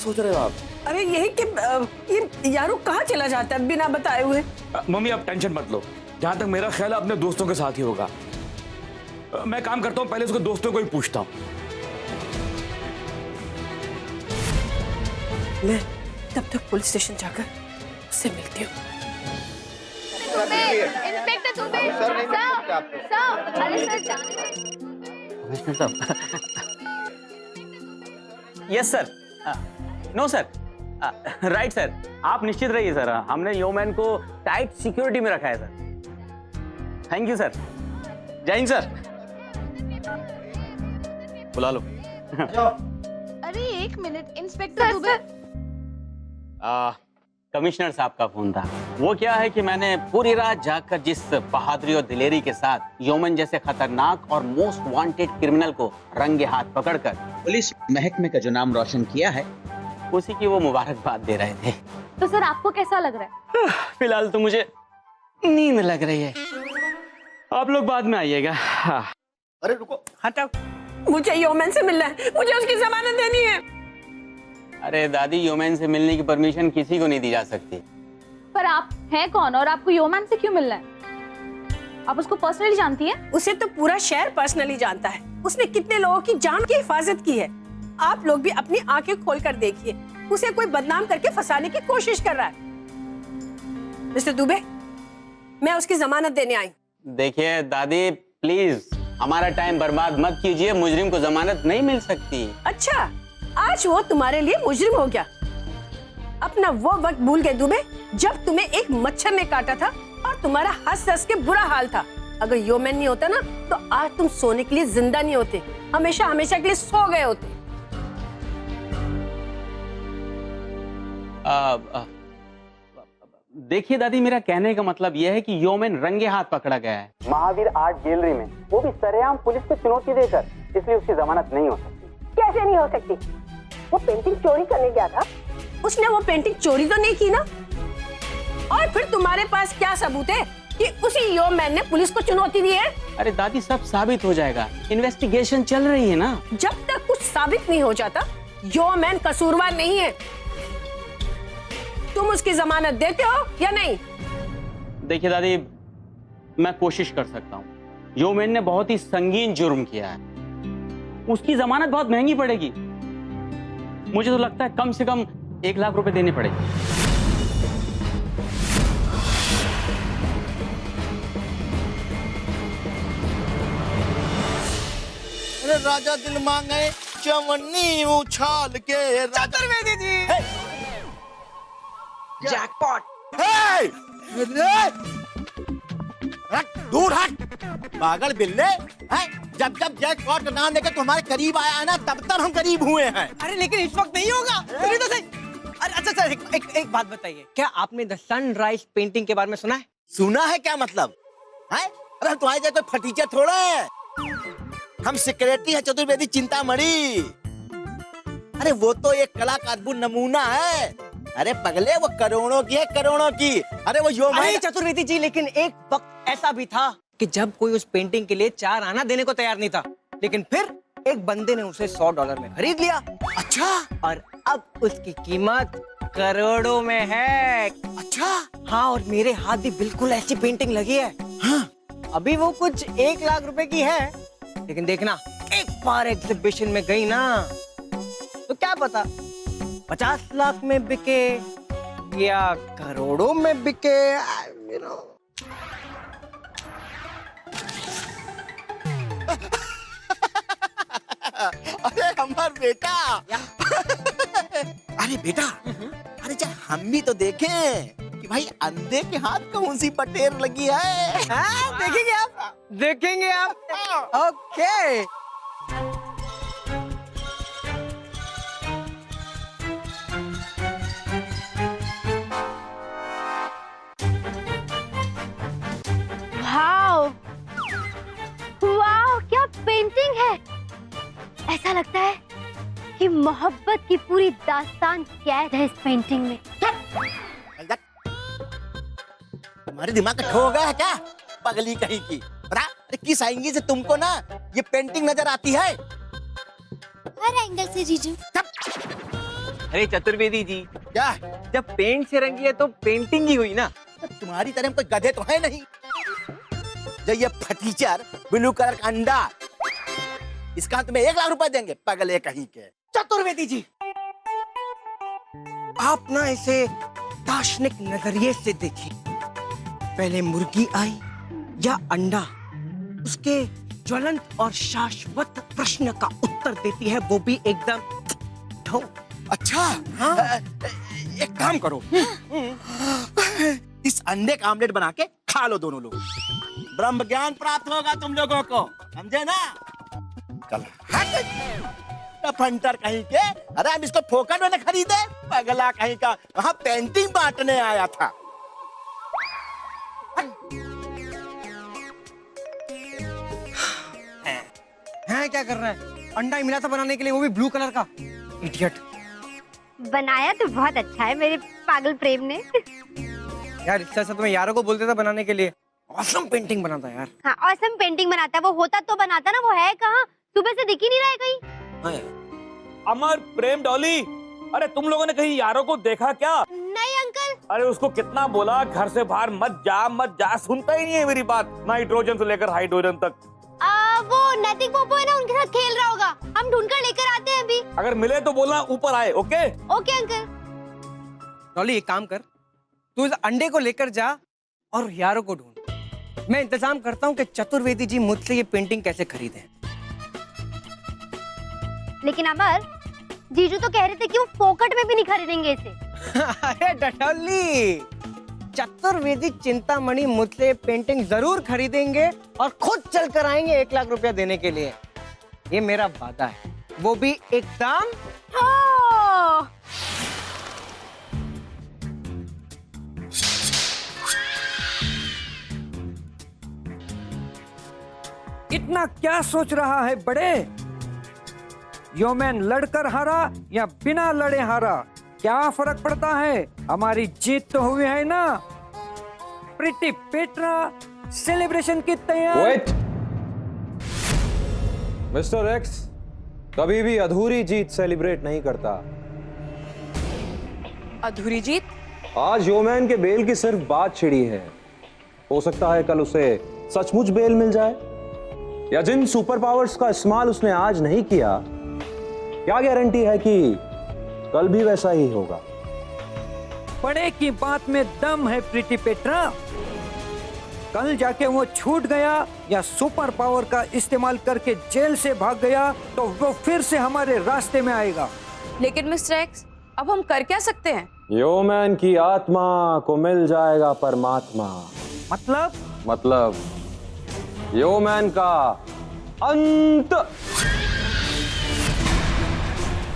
सोच रहे हो आप? अरे यही कि ये यारू कहाँ चला जाता है बिना बताए हुए? मम्मी आप टेंशन मत लो, जहां तक मेरा ख्याल है अपने दोस्तों के साथ ही होगा। मैं काम करता हूँ, पहले उसके दोस्तों को ही पूछता हूँ। मैं तब तक पुलिस स्टेशन जाकर उससे मिलती हूँ। इंस्पेक्टर दुबे, सर, अरे सर जाने। कमिश्नर साहब। Yes sir, no sir, right sir, आप निश्चित रहिए सर, हमने योमैन को टाइट सिक्योरिटी में रखा है सर। Thank you sir. जय हिंद सर। बुला लो। अरे एक मिनट इंस्पेक्टर दुबे। कमिश्नर साहब का फोन था। वो क्या है कि मैंने पूरी रात जागकर जिस बहादुरी और दिलेरी के साथ योमन जैसे खतरनाक और मोस्ट वांटेड क्रिमिनल को रंगे हाथ पकड़कर पुलिस महकमे का जो नाम रोशन किया है, उसी की वो मुबारकबाद दे रहे थे। तो सर आपको कैसा लग रहा है? फिलहाल तो मुझे नींद लग रही है, आप लोग बाद में आइएगा। अरे रुको, हटाओ, मुझे योमैन से मिलना है, मुझे उसकी जमानत देनी है। अरे दादी, योमैन से मिलने की परमिशन किसी को नहीं दी जा सकती। पर आप हैं कौन और आपको योमैन से क्यों मिलना है? आप उसको पर्सनली जानती हैं? उसे तो पूरा शहर पर्सनली जानता है। उसने कितने लोगों की जान की हिफाजत की है। आप लोग भी अपनी आंखें खोलकर देखिए, उसे कोई बदनाम करके फंसाने की कोशिश कर रहा है। मिस्टर दुबे, मैं उसकी जमानत देने आई। देखिए दादी, प्लीज हमारा टाइम बर्बाद मत कीजिए, मुजरिम को जमानत नहीं मिल सकती। अच्छा, आज वो तुम्हारे लिए मुजरिम हो गया। अपना वो वक्त भूल गए दुबे, जब तुम्हें एक मच्छर ने काटा था और तुम्हारा हंस हंस के बुरा हाल था। अगर योमैन नहीं होता ना, तो आज तुम सोने के लिए जिंदा नहीं होते, हमेशा हमेशा के लिए सो गए होते। देखिए दादी, मेरा कहने का मतलब यह है कि योमैन रंगे हाथ पकड़ा गया है महावीर आर्ट गैलरी में, वो भी सरेआम पुलिस को चुनौती देकर, इसलिए उसकी जमानत नहीं हो सकती। कैसे नहीं हो सकती? वो पेंटिंग चोरी करने गया था, उसने वो पेंटिंग चोरी तो नहीं की ना। और फिर तुम्हारे पास क्या सबूत है कि उसी योमैन ने पुलिस को चुनौती दी है? अरे दादी, सब साबित हो जाएगा, इन्वेस्टिगेशन चल रही है ना। जब तक कुछ साबित नहीं हो जाता, योमैन कसूरवार नहीं है। तुम उसकी जमानत देते हो या नहीं? देखिए दादी, मैं कोशिश कर सकता हूँ। योमैन ने बहुत ही संगीन जुर्म किया है, उसकी जमानत बहुत महंगी पड़ेगी। मुझे तो लगता है कम से कम 1 लाख रुपए देने पड़ेंगे। अरे राजा दिल मांगे चवन्नी उछाल के। चतुर्वेदी जी, जैकपॉट। हे! हट, दूर हट, पागल बिल्ले। हैं? जब जब जैकपॉट ना लेकर तुम्हारे करीब आया है ना, तब तक हम करीब हुए हैं। अरे लेकिन इस वक्त नहीं होगा। सुनिए तो सही। अरे अच्छा सर, एक बात बताइए, क्या आपने द सनराइज पेंटिंग के बारे में सुना है? सुना है क्या मतलब? हैं? अरे हम तुम्हारे जैसे फटीचे थोड़ा है, हम सेक्रेटरी है चतुर्वेदी चिंतामणि। अरे वो तो एक कला का अद्भुत नमूना है। अरे पगले, वो करोड़ों की है, करोड़ों की। अरे वो योमैन। अरे चतुर्वेदी जी, लेकिन एक वक्त ऐसा भी था कि जब कोई उस पेंटिंग के लिए 4 आना देने को तैयार नहीं था, लेकिन फिर एक बंदे ने उसे $100 में खरीद लिया। अच्छा, और अब उसकी कीमत करोड़ों में है। अच्छा। हाँ, और मेरे हाथ भी बिल्कुल ऐसी पेंटिंग लगी है। हाँ। अभी वो कुछ 1 लाख रुपए की है, लेकिन देखना, एक बार एग्जीबिशन में गई ना, तो क्या पता 50 लाख में बिके या करोड़ों में बिके। you know. अरे हमार बेटा। अरे बेटा, अरे जा हम भी तो देखें कि भाई अंधे के हाथ कौन सी पटेर लगी है। हाँ, देखेंगे आप, देखेंगे आप। ओके। वाओ, वाओ, क्या पेंटिंग है। ऐसा लगता है कि मोहब्बत की पूरी दास्तान कैद है इस पेंटिंग में। तुम्हारे दिमाग का ठो हो गया है क्या, पगली कहीं की? अरे किस एंगल से तुमको ना ये पेंटिंग नजर आती है? हर एंगल से जीजू। अरे चतुर्वेदी जी, क्या जब पेंट से रंगी है तो पेंटिंग ही हुई ना। तुम्हारी तरह कोई गधे तो है नहीं। जो ये फटीचर ब्लू कलर का अंडा, इसका तुम्हें 1 लाख रुपए देंगे पगले कहीं के। चतुर्वेदी जी, आप ना इसे दार्शनिक नजरिए से देखिए। पहले मुर्गी आई या अंडा, उसके ज्वलंत और शाश्वत प्रश्न का उत्तर देती है, वो भी एकदम ठो। अच्छा हाँ। एक काम करो, इस अंडे का आमलेट बना के खा लो दोनों लोग, ब्रह्म ज्ञान प्राप्त होगा तुम लोगों को, समझे ना? चल फंटर कहीं के। अरे हम इसको फोकट में न खरीदे, पगला कहीं का, वहां पेंटिंग बांटने आया था। हैं क्या कर रहा है? अंडा ही मिला था बनाने के लिए, वो भी ब्लू कलर का। इडियट। बनाया तो बहुत अच्छा है मेरे पागल प्रेम ने। यार इससे अच्छा तो मैं यारों को बोलते था बनाने के लिए। ऑसम पेंटिंग बनाता है यार। हाँ, ऑसम पेंटिंग बनाता है। वो होता तो बनाता ना, वो है कहाँ? सुबह से दिख ही नहीं रहा है कहीं। अमर, प्रेम, डॉली, अरे तुम लोगों ने कहीं यारों को देखा क्या? नहीं अंकल। अरे उसको कितना बोला घर से बाहर मत जा, सुनता ही नहीं है मेरी बात। नाइट्रोजन से लेकर हाइड्रोजन तक। वो नैतिक पोपो है ना, उनके साथ खेल रहा होगा। हम ढूंढकर लेकर आते हैं अभी। अगर मिले तो बोलना ऊपर आए। Okay okay uncle. डॉली एक काम कर, तू इस अंडे को लेकर जा और यारों को ढूंढ। मैं इंतजाम करता हूँ कि चतुर्वेदी जी मुझसे ये पेंटिंग कैसे खरीदे। लेकिन अमर, जीजू तो कह रहे थे कि वो फोकट में भी नहीं खरीदेंगे इसे। अरे डटोली, चतुर्वेदी चिंतामणि मुझसे पेंटिंग जरूर खरीदेंगे और खुद चल कर आएंगे 1 लाख रुपया देने के लिए। ये मेरा वादा है, वो भी एकदम। इतना क्या सोच रहा है बड़े? योमैन लड़कर हारा या बिना लड़े हारा, क्या फर्क पड़ता है? हमारी जीत तो हुई है ना। प्रीति पेट्रा, सेलिब्रेशन की तैयारी। वेट मिस्टर एक्स, कभी भी अधूरी जीत सेलिब्रेट नहीं करता। अधूरी जीत? आज योमैन के बेल की सिर्फ बात छिड़ी है, हो सकता है कल उसे सचमुच बेल मिल जाए, या जिन सुपर पावर्स का इस्तेमाल उसने आज नहीं किया, क्या गारंटी है कि कल भी वैसा ही होगा। बड़े की बात में दम है प्रीति पेट्रा। कल जाके वो छूट गया या सुपर पावर का इस्तेमाल करके जेल से भाग गया तो वो फिर से हमारे रास्ते में आएगा। लेकिन मिस्टर एक्स, अब हम कर क्या सकते हैं? योमैन की आत्मा को मिल जाएगा परमात्मा। मतलब योमैन का अंत।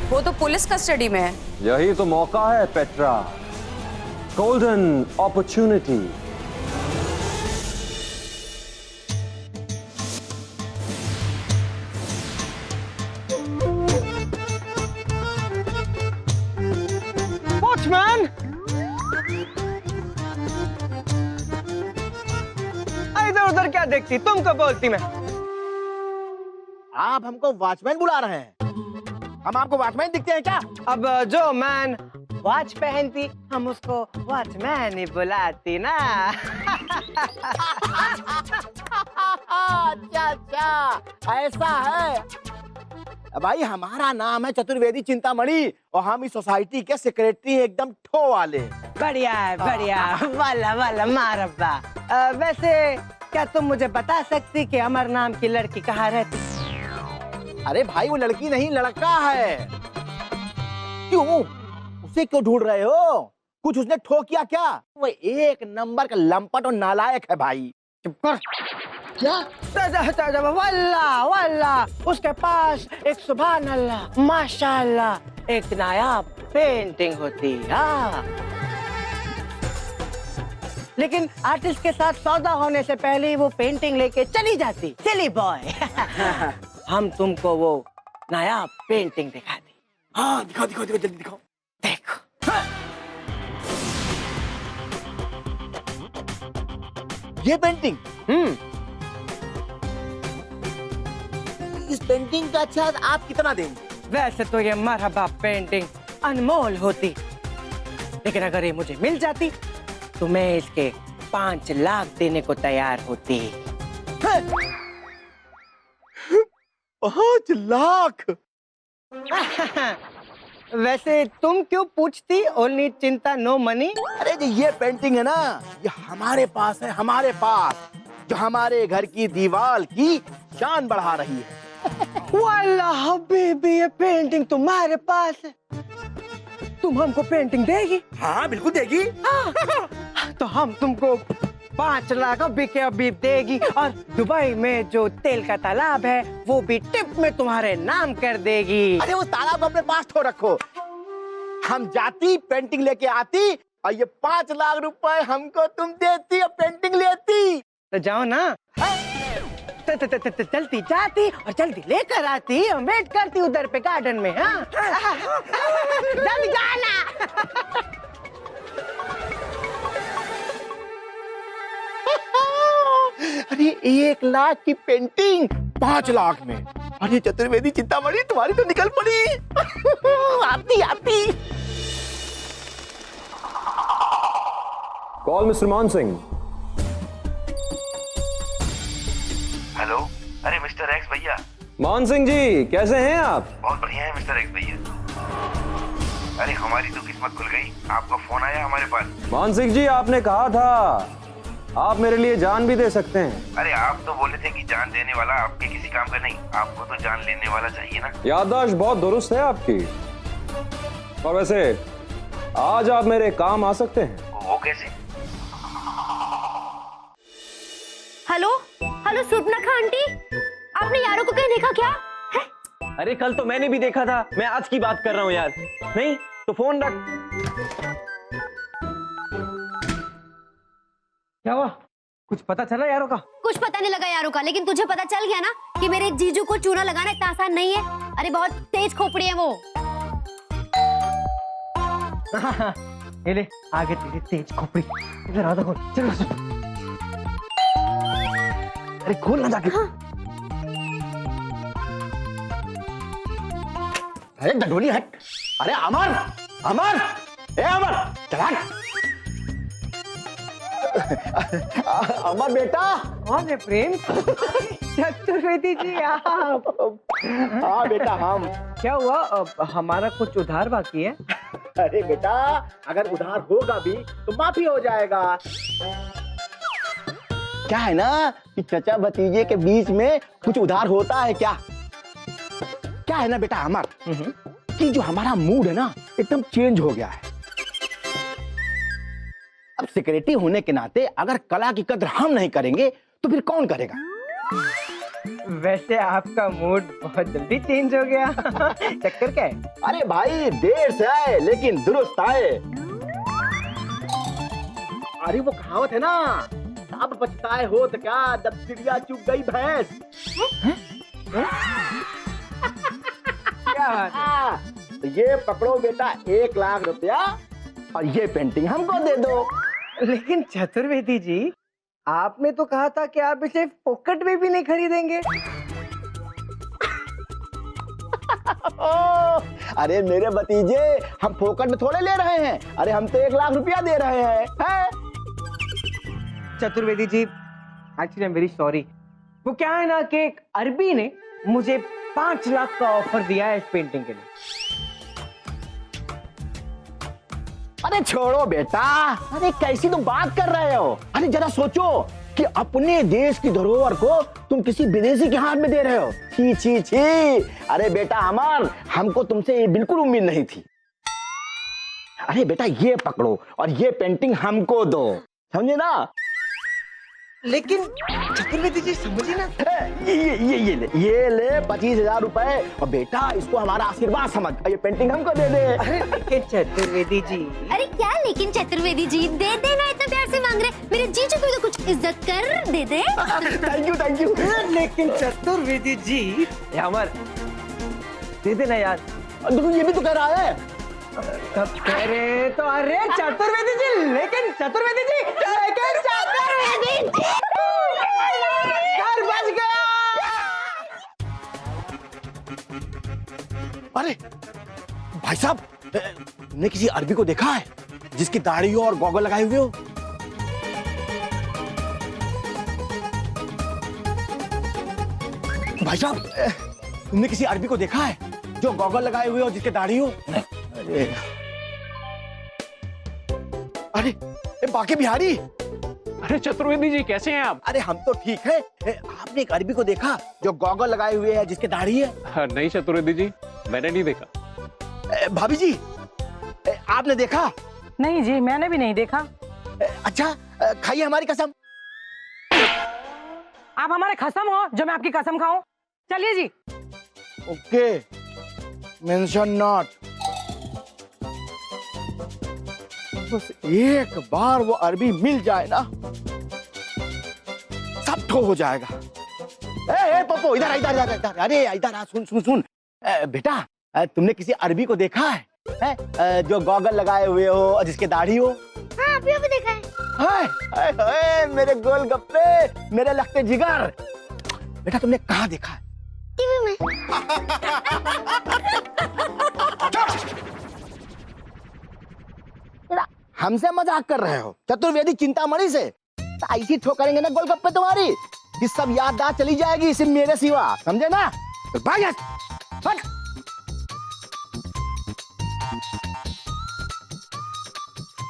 वो तो पुलिस कस्टडी में है। यही तो मौका है पेट्रा, गोल्डन अपॉर्चुनिटी। वॉचमैन, इधर उधर क्या देखती, तुमको बोलती मैं। आप हमको वॉचमैन बुला रहे हैं? हम आपको वॉचमैन दिखते हैं क्या? अब जो मैन वॉच पहनती, हम उसको वॉचमैन ही बुलाती ना। अच्छा, ऐसा है। भाई हमारा नाम है चतुर्वेदी चिंतामणि और हम इस सोसाइटी के सेक्रेटरी हैं, एकदम ठो वाले। बढ़िया है, बढ़िया। वाला वाला मारब्बा। वैसे क्या तुम मुझे बता सकती कि अमर नाम की लड़की कहाँ रहती? अरे भाई वो लड़की नहीं, लड़का है। क्यों? उसे क्यों ढूंढ रहे हो? कुछ उसने ठो किया क्या? वो 1 नंबर का लंपट और नालायक है भाई। चुप कर। क्या? वल्ला वल्ला, उसके पास एक सुभान अल्लाह, माशाअल्लाह एक नायाब पेंटिंग होती है। लेकिन आर्टिस्ट के साथ सौदा होने से पहले ही वो पेंटिंग लेके चली जाती। सिली बॉय। हम तुमको वो नायाब पेंटिंग दिखा दी। हाँ दिखाओ दिखाओ दिखाओ, जल्दी दिखाओ। देखो। ये पेंटिंग? इस पेंटिंग का अच्छा आप कितना देंगे? वैसे तो ये मरहबा पेंटिंग अनमोल होती, लेकिन अगर ये मुझे मिल जाती तो मैं इसके 5 लाख देने को तैयार होती। 5 लाख? वैसे तुम क्यों पूछती? ओनली चिंता नो मनी। अरे जो ये पेंटिंग है ना, ये हमारे पास है, हमारे पास, जो हमारे घर की दीवार की शान बढ़ा रही है। वाला हबीबी, ये पेंटिंग तुम्हारे पास है, तुम हमको पेंटिंग देगी? हाँ बिल्कुल देगी। तो हम तुमको 5 लाख अभी के अभी देगी, और दुबई में जो तेल का तालाब है वो भी टिप में तुम्हारे नाम कर देगी। अरे वो तालाब अपने पास तो रखो, हम जाती पेंटिंग लेके आती और ये 5 लाख रुपए हमको तुम देती और पेंटिंग लेती। तो जाओ ना, चलती जाती और जल्दी लेकर आती, और वेट करती उधर पे गार्डन में। हाँ जल्दी जाना। अरे 1 लाख की पेंटिंग 5 लाख में। अरे चतुर्वेदी चिंतामणि, तुम्हारी तो निकल पड़ी। आती आती। कॉल मिस्टर मान सिंह। हेलो, अरे मिस्टर एक्स भैया। मान सिंह जी, कैसे हैं आप? बहुत बढ़िया है मिस्टर एक्स भैया। अरे हमारी तो किस्मत खुल गई, आपका फोन आया हमारे पास। मान सिंह जी, आपने कहा था आप मेरे लिए जान भी दे सकते हैं। अरे आप तो बोले थे कि जान देने वाला आपके किसी काम का नहीं, आपको तो जान लेने वाला चाहिए ना। याददाश्त बहुत दुरुस्त है आपकी। और वैसे आज आप मेरे काम आ सकते हैं। वो कैसे? हेलो हेलो सुपर्णखा आंटी, आपने यारों को कहीं देखा क्या है? अरे कल तो मैंने भी देखा था, मैं आज की बात कर रहा हूँ यार। नहीं तो फोन रख। क्या हुआ? कुछ पता चला यारों का? कुछ पता नहीं लगा यारों का, लेकिन तुझे पता चल गया ना कि मेरे जीजू को चूना लगाना इतना आसान नहीं है। अरे बहुत तेज खोपड़ी है वो। ये ले, आगे तेरी तेज खोपड़ी। इधर आ, देखो, चलो। अरे खोल ना जाके। अरे डडोली हट। अरे अमर, अमर, ए अमर, चला। अमर बेटा। कौन है प्रेम? चतुर्वेदी जी आप? हाँ बेटा हम। क्या हुआ? हमारा कुछ उधार बाकी है? अरे बेटा, अगर उधार होगा भी तो माफी हो जाएगा। क्या है ना कि चचा भतीजे के बीच में कुछ उधार होता है क्या? क्या है ना बेटा अमर, कि जो हमारा मूड है ना एकदम चेंज हो गया है। अब सिक्योरिटी होने के नाते अगर कला की कद्र हम नहीं करेंगे तो फिर कौन करेगा? वैसे आपका मूड बहुत जल्दी चेंज हो गया। चक्कर क्या है? अरे भाई, देर से आए लेकिन दुरुस्त आए। अरे वो कहावत है ना, अब पछताए हो तो क्या जब चिड़िया चुग गई भैंस। क्या बात है? तो ये पकड़ो बेटा 1 लाख रुपया और ये पेंटिंग हमको दे दो। लेकिन चतुर्वेदी जी, आपने तो कहा था कि आप इसे पॉकेट में भी नहीं खरीदेंगे। अरे मेरे भतीजे, हम फोकट में थोड़े ले रहे हैं। अरे हम तो 1 लाख रुपया दे रहे हैं। Chaturvedi ji, actually I am very sorry. वो क्या है ना कि एक अरबी ने मुझे 5 लाख का ऑफर दिया है इस पेंटिंग के लिए। अरे छोड़ो बेटा, अरे कैसी तुम बात कर रहे हो? अरे जरा सोचो कि अपने देश की धरोहर को तुम किसी विदेशी के हाथ में दे रहे हो। छी छी छी। अरे बेटा अमर, हमको तुमसे ये बिल्कुल उम्मीद नहीं थी। अरे बेटा ये पकड़ो और ये पेंटिंग हमको दो, समझे ना? लेकिन चतुर्वेदी जी समझिए ना, ये ले 25,000 रुपए और बेटा इसको हमारा आशीर्वाद समझ, ये पेंटिंग हमको दे दे। अरे लेकिन चतुर्वेदी जी। अरे क्या लेकिन चतुर्वेदी जी, दे देना, इतना प्यार से मांग रहे। मेरे जीजू को तो कुछ इज्जत कर, दे दे। Thank you thank you. लेकिन चतुर्वेदी जी, अमर दे देना यार। देखो ये भी तो कह रहा है। तब कह रहे तो अरे चतुर्वेदी जी, लेकिन चतुर्वेदी जी, लेकिन चतुर्वेदी जी, घर बच गया। अरे भाई साहब, तुमने किसी अरबी को देखा है जिसकी दाढ़ी हो और गॉगल लगाए हुए हो? भाई साहब, तुमने किसी अरबी को देखा है जो गॉगल लगाए हुए हो, जिसके दाढ़ी हो? अरे अरे बाकी बिहारी, अरे चतुर्वेदी जी कैसे हैं आप? अरे हम तो ठीक है। आपने एक अरबी को देखा जो गॉगल लगाए हुए है, जिसके दाढ़ी है? नहीं चतुर्वेदी जी, मैंने नहीं देखा। भाभी जी, आपने देखा? नहीं जी, मैंने भी नहीं देखा। अच्छा, खाइए हमारी कसम। आप हमारे खसम हो जो मैं आपकी कसम खाऊं? चलिए जी। Okay, mention not. बस एक बार वो अरबी मिल जाए ना, सब ठो हो जाएगा। ए पप्पू, इधर इधर इधर इधर, अरे इधर आ, सुन सुन सुन। बेटा, तुमने किसी अरबी को देखा है जो गॉगल लगाए हुए हो और जिसके दाढ़ी हो? हाँ, अभी देखा है। हाय हाय हाय, मेरे गोलगप्पे, मेरे लगते जिगर। बेटा, तुमने कहाँ देखा है? टीवी में। हमसे मजाक कर रहे हो चतुर्वेदी चिंतामणि से? तो ऐसी ठोकरेंगे ना गोलगप्पे तुम्हारी कि सब याददाश्त चली जाएगी, सिर्फ मेरे सिवा, समझे ना? तो भाई हट।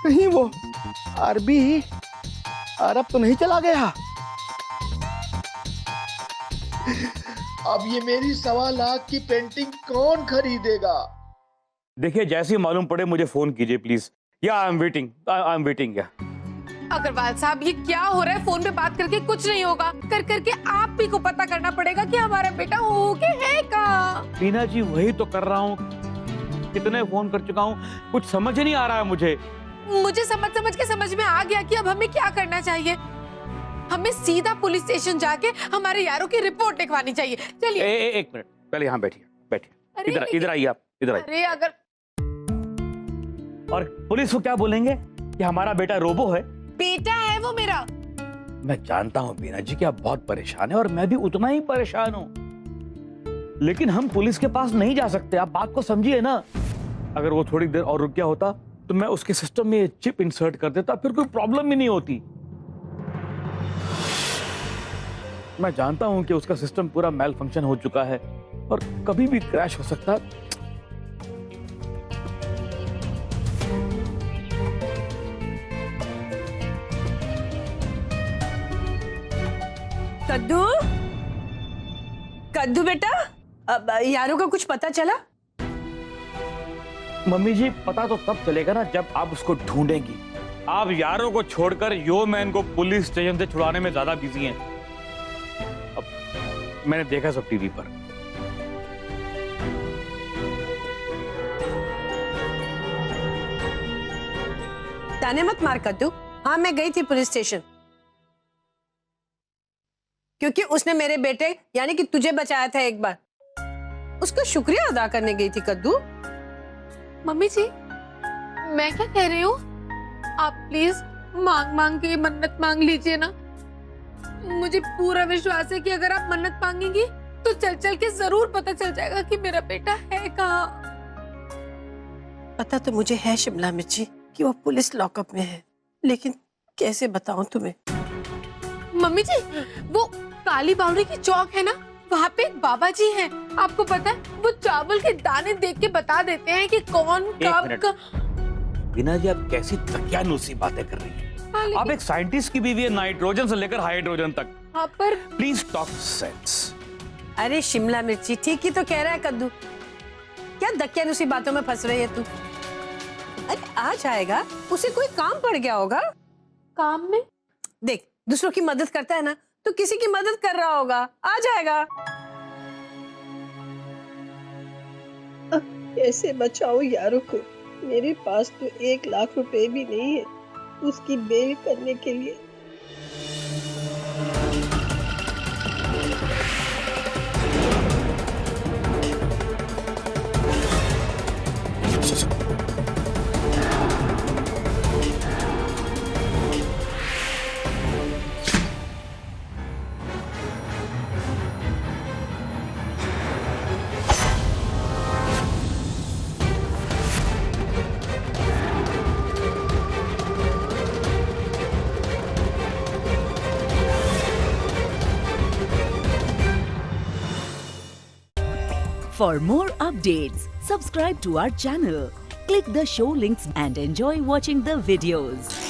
कहीं वो अरबी अरब तो नहीं चला गया? अब ये मेरी 1.25 लाख की पेंटिंग कौन खरीदेगा? देखिए, जैसे ही मालूम पड़े मुझे फोन कीजिए प्लीज। या आई एम वेटिंग। या अग्रवाल साहब, ये क्या हो रहा है? फोन पे बात करके कुछ नहीं होगा। कर करके आप ही को पता करना पड़ेगा कि हमारा बेटा हो के है कहाँ। मीना जी, वही तो कर रहा हूँ, कितने फोन कर चुका हूँ, कुछ समझ नहीं आ रहा है मुझे समझ के समझ में आ गया कि अब हमें क्या करना चाहिए। हमें सीधा पुलिस स्टेशन जाके हमारे यारों की रिपोर्ट लिखवानी चाहिए। चलिए। एक मिनट, पहले यहाँ बैठिए। इधर आइए आप, इधर आइए। अरे अगर और पुलिस को क्या बोलेंगे कि हमारा बेटा रोबो है? बेटा है वो मेरा। मैं जानता हूँ बीना जी कि आप बहुत परेशान हैं और मैं भी उतना ही परेशान हूँ, लेकिन हम पुलिस के पास नहीं जा सकते। आप बात को समझिए ना। अगर वो थोड़ी देर और रुक गया होता तो मैं उसके सिस्टम में चिप इंसर्ट कर देता, फिर कोई प्रॉब्लम ही नहीं होती। मैं जानता हूं कि उसका सिस्टम पूरा मेल फंक्शन हो चुका है और कभी भी क्रैश हो सकता है। कद्दू बेटा, अब यारों का कुछ पता चला? मम्मी जी, पता तो तब चलेगा ना जब आप उसको ढूंढेंगी। आप यारों को छोड़कर यो मैन को पुलिस स्टेशन से छुड़ाने में ज्यादा बिजी हैं। अब मैंने देखा सब टीवी पर। ताने मत मार कद्दू। हाँ, मैं गई थी पुलिस स्टेशन क्योंकि उसने मेरे बेटे यानी कि तुझे बचाया था एक बार। उसका शुक्रिया अदा करने गई थी कद्दू। मम्मी जी, मैं क्या कह रही हूँ, आप प्लीज मांग के मन्नत मांग लीजिए ना। मुझे पूरा विश्वास है कि अगर आप मन्नत मांगेंगी तो चल के जरूर पता चल जाएगा कि मेरा बेटा है कहाँ। पता तो मुझे है शिमला मिर्ची कि वो पुलिस लॉकअप में है, लेकिन कैसे बताऊं तुम्हें? मम्मी जी, वो काली बावड़ी की चौक है ना, वहाँ पे एक बाबा जी हैं। आपको पता है, वो चावल के दाने देख के बता देते हैं कि कौन कब। बीना जी, आप कैसी तकियानुसी बातें कर रही हैं? आप एक साइंटिस्ट की बीवी है, नाइट्रोजन से लेकर हाइड्रोजन तक। हाँ, पर प्लीज टॉक सेंस। अरे शिमला मिर्ची, ठीक ही तो कह रहा है कद्दू। क्या दकियानुसी बातों में फंस रही है तू? अरे आ जाएगा, उसे कोई काम पड़ गया होगा। काम में देख, दूसरों की मदद करता है ना, तो किसी की मदद कर रहा होगा, आ जाएगा। कैसे बचाओ यारों को? मेरे पास तो 1 लाख रुपए भी नहीं है उसकी बेल करने के लिए। For more updates, subscribe to our channel, click the show links and enjoy watching the videos.